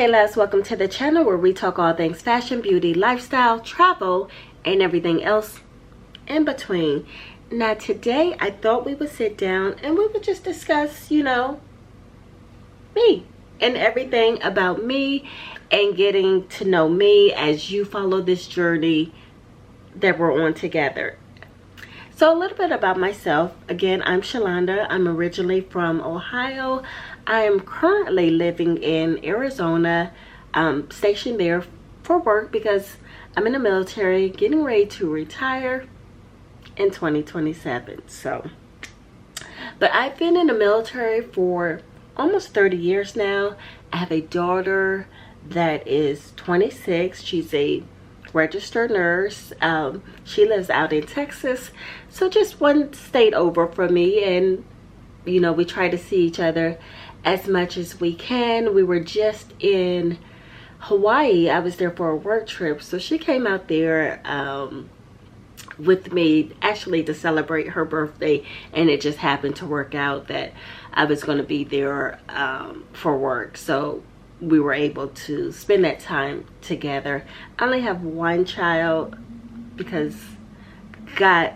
Hey loves, welcome to the channel where we talk all things fashion, beauty, lifestyle, travel, and everything else in between. Now today I thought we would sit down and we would just discuss, me and everything about me and getting to know me as you follow this journey that we're on together. So a little bit about myself. Again, I'm Shalonda. I'm originally from Ohio. I am currently living in Arizona, stationed there for work because I'm in the military, getting ready to retire in 2027. But I've been in the military for almost 30 years now. I have a daughter that is 26. She's a registered nurse. She lives out in Texas, so just one state over from me, and we try to see each other as much as we can. We were just in Hawaii. I was there for a work trip, so she came out there with me actually to celebrate her birthday, and it just happened to work out that I was going to be there for work, so we were able to spend that time together. I only have one child because God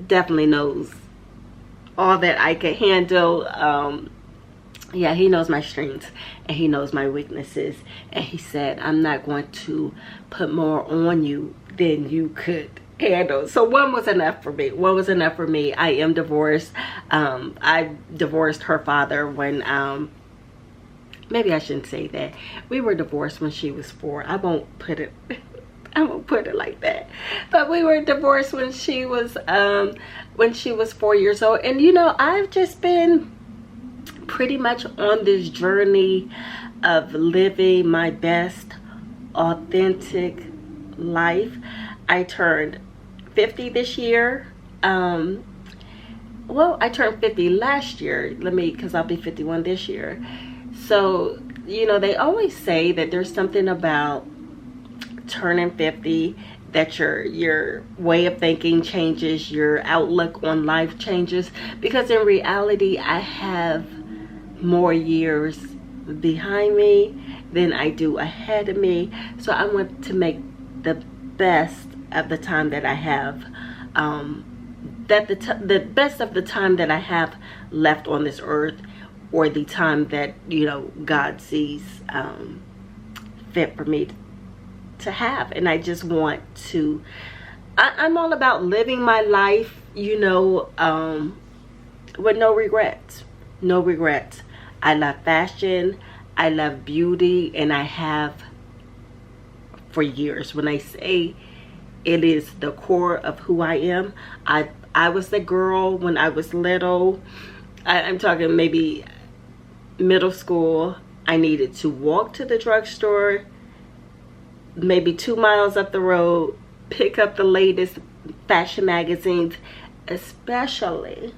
definitely knows all that I can handle. Yeah, he knows my strengths and he knows my weaknesses, and he said, I'm not going to put more on you than you could handle. So one was enough for me. I am divorced. I divorced her father when maybe I shouldn't say that. We were divorced when she was 4. I won't put it like that. But we were divorced when she was 4 years old. And I've just been pretty much on this journey of living my best authentic life. I turned 50 this year. Well, I turned 50 last year. Because I'll be 51 this year. So, they always say that there's something about turning 50 that your way of thinking changes, your outlook on life changes, because in reality I have more years behind me than I do ahead of me. So I want to make the best of the time that I have, the best of the time that I have left on this earth, or the time that God sees fit for me to have. And I just want to, I'm all about living my life, with no regrets. I love fashion, I love beauty, and I have for years. When I say it is the core of who I am, I was the girl when I was little. I'm talking maybe middle school. I needed to walk to the drugstore, maybe 2 miles up the road, pick up the latest fashion magazines, especially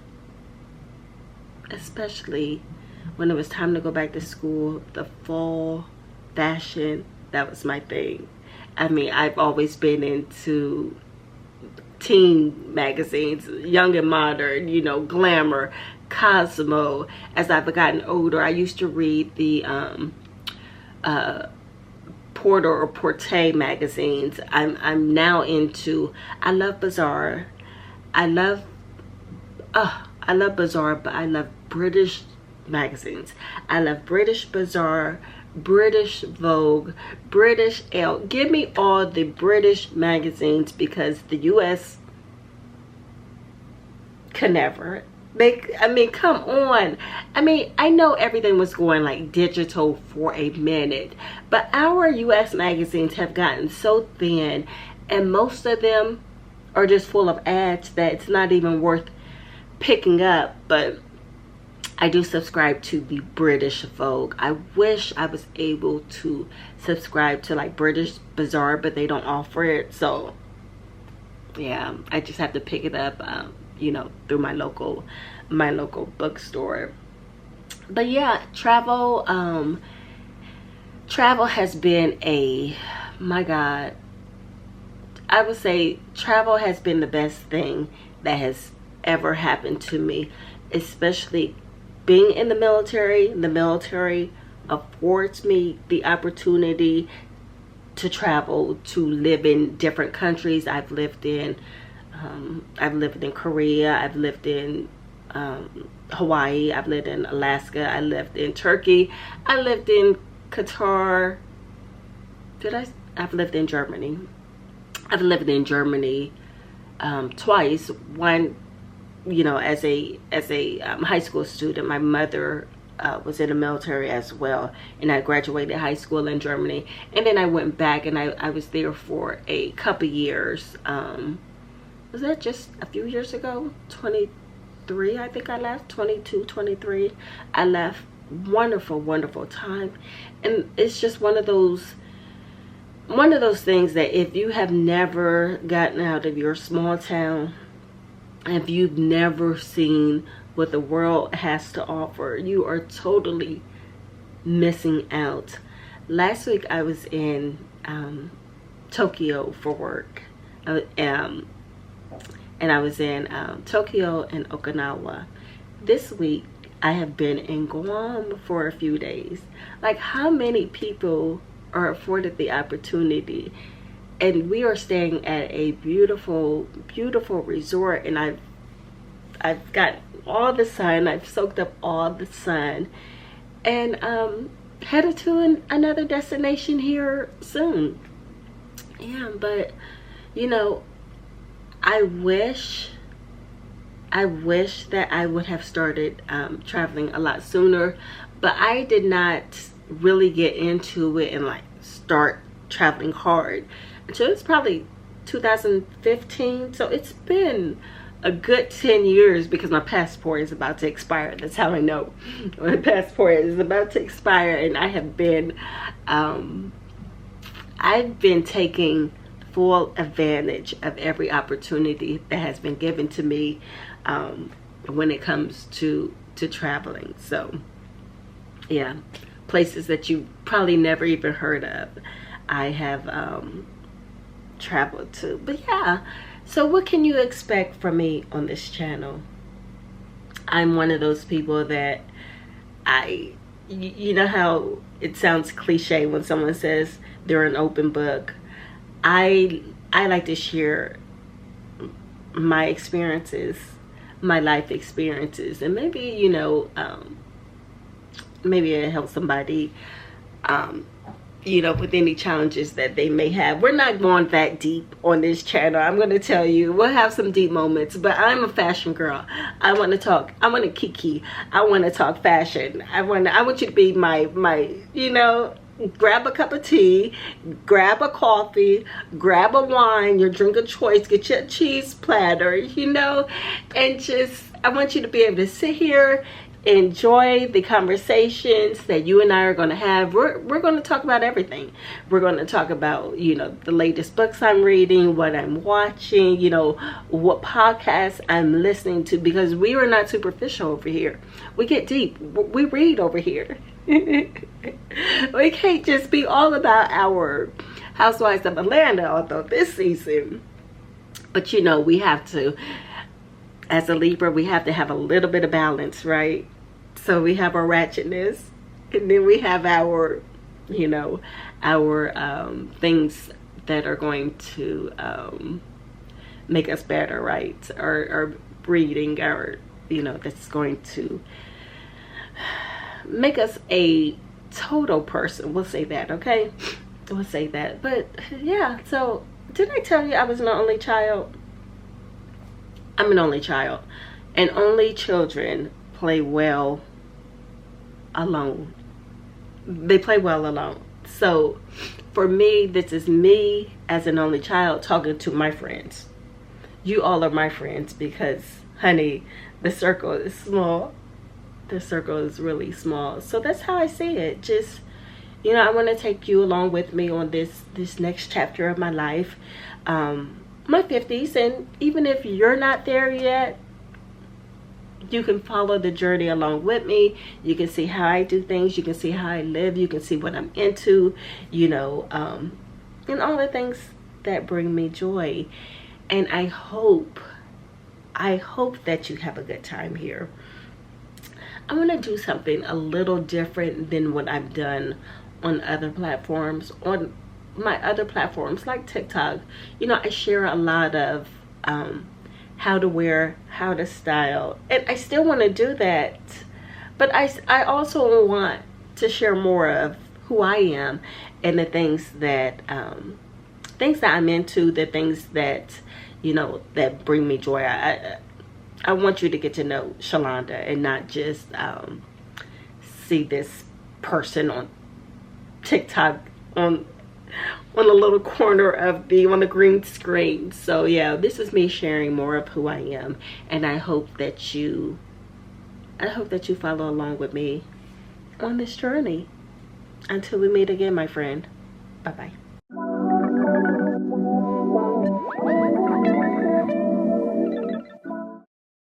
when it was time to go back to school. The fall fashion, that was my thing. I mean, I've always been into teen magazines, Young and Modern, Glamour, Cosmo. As I've gotten older, I used to read the Porter or Porte magazines. I'm now into, I love Bazaar. I love Bazaar, but I love British magazines. I love British Bazaar, British Vogue, British Elle. Give me all the British magazines, because the US can never make, come on. I know everything was going like digital for a minute, but our US magazines have gotten so thin, and most of them are just full of ads that it's not even worth picking up. But I do subscribe to the British Vogue. I wish I was able to subscribe to like British Bazaar, but they don't offer it. So yeah, I just have to pick it up, through my local bookstore. But yeah, travel has been my God, I would say travel has been the best thing that has ever happened to me, especially being in the military. The military affords me the opportunity to travel, to live in different countries. I've lived in Korea, I've lived in Hawaii, I've lived in Alaska, I lived in Turkey, I lived in Qatar. I've lived in Germany. I've lived in Germany twice. One, as a high school student. My mother was in the military as well, and I graduated high school in Germany, and then I went back and I was there for a couple years. Was that just a few years ago? 23, I think I left. 22, 23. I left. Wonderful time. And it's just one of those things that if you have never gotten out of your small town, if you've never seen what the world has to offer, you are totally missing out. Last week I was in Tokyo for work, and I was in Tokyo and Okinawa. This week I have been in Guam for a few days. Like, how many people are afforded the opportunity? And we are staying at a beautiful resort, and I've got all the sun. I've soaked up all the sun, and headed to another destination here soon. Yeah, but I wish that I would have started traveling a lot sooner, but I did not really get into it and like start traveling hard until it's probably 2015. So it's been a good 10 years because my passport is about to expire. That's how I know my passport is about to expire. And I have been I've been taking full advantage of every opportunity that has been given to me when it comes to traveling. So yeah, places that you probably never even heard of, I have traveled to. But yeah, so what can you expect from me on this channel? I'm one of those people that you know how it sounds cliche when someone says they're an open book. I like to share my experiences, my life experiences, and maybe maybe it helps somebody with any challenges that they may have. We're not going that deep on this channel. I'm going to tell you, we'll have some deep moments, but I'm a fashion girl. I want to talk. I want to kiki. I want to talk fashion. I want you to be my grab a cup of tea, grab a coffee, grab a wine, your drink of choice, get your cheese platter, and just, I want you to be able to sit here, enjoy the conversations that you and I are going to have. We're going to talk about everything. We're going to talk about, the latest books I'm reading, what I'm watching, what podcasts I'm listening to, because we are not superficial over here. We get deep. We read over here. We can't just be all about our Housewives of Atlanta, although this season. But we have to, as a Libra, we have to have a little bit of balance, right? So we have our ratchetness, and then we have our, our things that are going to make us better, right? Or breeding, or that's going to make us a total person. We'll say that, okay? We'll say that. But yeah, so didn't I tell you I was an only child? I'm an only child, and only children play well alone. They play well alone. So for me, this is me as an only child talking to my friends. You all are my friends because, honey, the circle is small. The circle is really small. So that's how I see it. Just, I want to take you along with me on this next chapter of my life. My 50s, and even if you're not there yet, you can follow the journey along with me. You can see how I do things. You can see how I live. You can see what I'm into, and all the things that bring me joy. And I hope that you have a good time here. I want to do something a little different than what I've done on other platforms. On my other platforms like TikTok, you know, I share a lot of how to wear, how to style, and I still want to do that, but I also want to share more of who I am and the things that I'm into, the things that, you know, that bring me joy. I want you to get to know Shalonda and not just see this person on TikTok on a little corner of on the green screen. So yeah, this is me sharing more of who I am, and I hope that you follow along with me on this journey. Until we meet again, my friend. Bye bye.